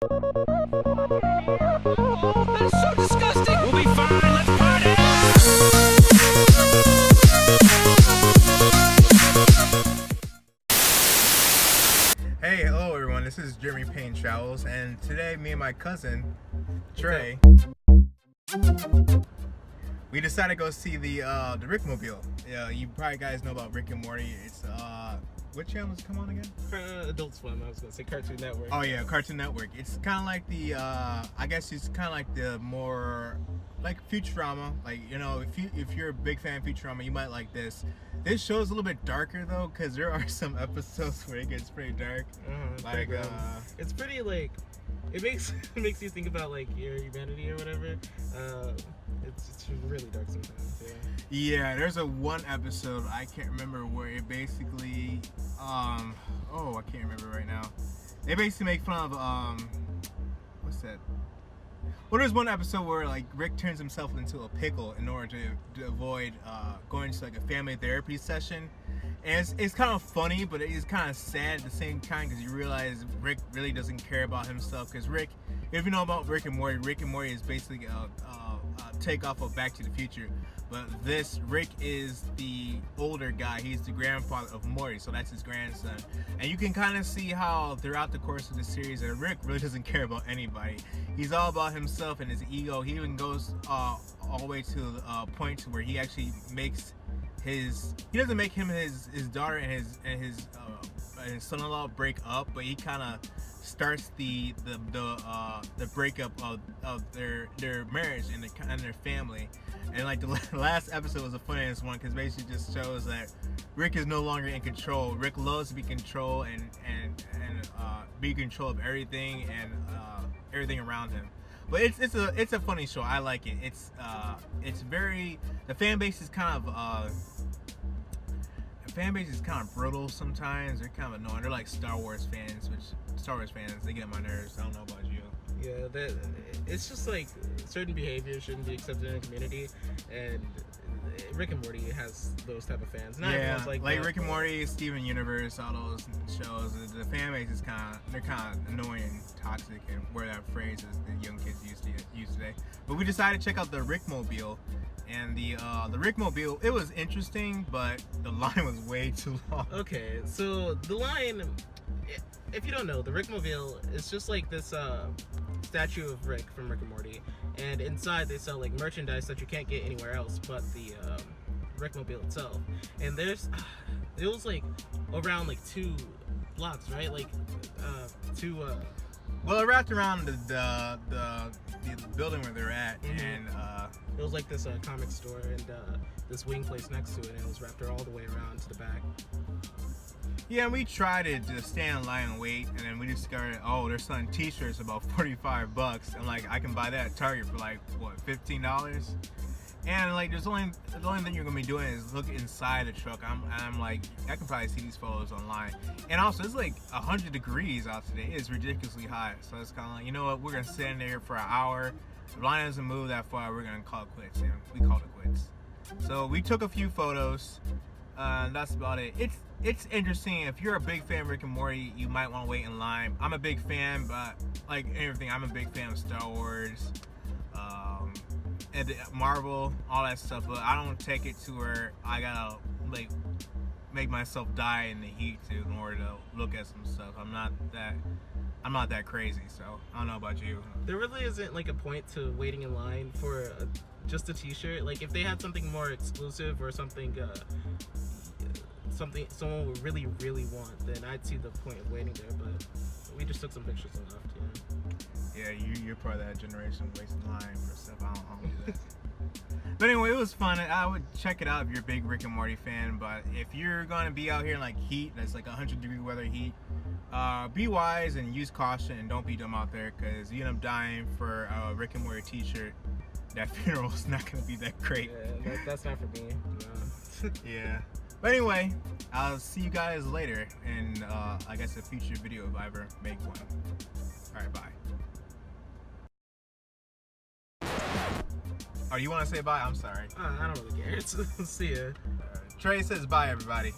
Oh, that's so disgusting. We'll be fine. Let's party. Hey, hello everyone. This is Jeremy Payne Travels, and today me and my cousin Trey, we decided to go see the Rickmobile. You probably guys know about Rick and Morty. It's what channel does it come on again? Adult Swim. I was gonna say Cartoon Network. Oh yeah, Cartoon Network. It's kind of like the I guess it's kind of like the more like Futurama. Like, you know, if you're a big fan of Futurama, you might like this. This show is a little bit darker though, because there are some episodes where it gets pretty dark. Like it's pretty like it makes it makes you think about like your humanity or whatever. It's really dark sometimes. Yeah, there's a one episode I can't remember where it basically I can't remember right now. They basically make fun of what's that? Well, there's one episode where like Rick turns himself into a pickle in order to avoid going to like a family therapy session. And it's kind of funny, but it's kind of sad at the same time, because you realize Rick really doesn't care about himself. Because Rick, if you know about Rick and Morty is basically a takeoff of Back to the Future. But Rick is the older guy. He's the grandfather of Morty, so that's his grandson. And you can kind of see how throughout the course of the series that Rick really doesn't care about anybody. He's all about himself and his ego. He even goes all the way to the point to where he actually makes he doesn't make his daughter and his son-in-law break up, but he kind of starts the breakup of their marriage and their family. And like the last episode was the funniest one, because basically just shows that Rick is no longer in control. Rick loves to be in control and be in control of everything and everything around him. But it's a funny show. I like it. It's very, the fan base is kind of brutal sometimes. They're kind of annoying. They're like Star Wars fans, they get on my nerves. I don't know about you. Yeah, it's just like certain behavior shouldn't be accepted in a community, and Rick and Morty has those type of fans. Not everyone's like that, Rick and Morty, Steven Universe, all those shows. The fan base is they're kind of annoying and toxic, and where that phrase is that young kids use today. But we decided to check out the Rickmobile, and the Rickmobile, it was interesting, but the line was way too long. Okay, so the line, if you don't know, the Rickmobile is just like this statue of Rick from Rick and Morty, and inside they sell like merchandise that you can't get anywhere else but the Rickmobile itself. And it was like around like 2 blocks, right? Like well, it wrapped around the building where they're at, and it was like this comic store and this wing place next to it, and it was wrapped all the way around to the back. Yeah, and we tried to just stand in line and wait, and then we discovered, they're selling t-shirts about $45. And like, I can buy that at Target for like, what, $15? And like, the only thing you're gonna be doing is look inside the truck. I'm like, I can probably see these photos online. And also, it's like 100 degrees out today. It's ridiculously hot. So it's kind of like, you know what, we're gonna stand there for an hour. If the line doesn't move that far, we're gonna call it quits. And we called it quits. So we took a few photos. That's about it. It's interesting. If you're a big fan of Rick and Morty, you might want to wait in line. I'm a big fan, but like everything, I'm a big fan of Star Wars, and Marvel, all that stuff. But I don't take it to where I gotta like make myself die in the heat in order to look at some stuff. I'm not that crazy. So I don't know about you. There really isn't like a point to waiting in line for just a t-shirt. Like if they had something more exclusive or something someone would really want, then I'd see the point of waiting there. But we just took some pictures and left. Yeah, you're part of that generation wasting line for stuff. I don't do that. But anyway, it was fun. I would check it out if you're a big Rick and Morty fan. But if you're gonna be out here in like heat, that's like 100-degree weather heat, be wise and use caution, and don't be dumb out there, because you end up dying for a Rick and Morty t-shirt. That funeral is not gonna be that great. Yeah, that's not for me. No. Yeah. But anyway, I'll see you guys later in, I guess, a future video if I ever make one. Alright, bye. Oh, you want to say bye? I'm sorry. I don't really care. See ya. Trey says bye, everybody.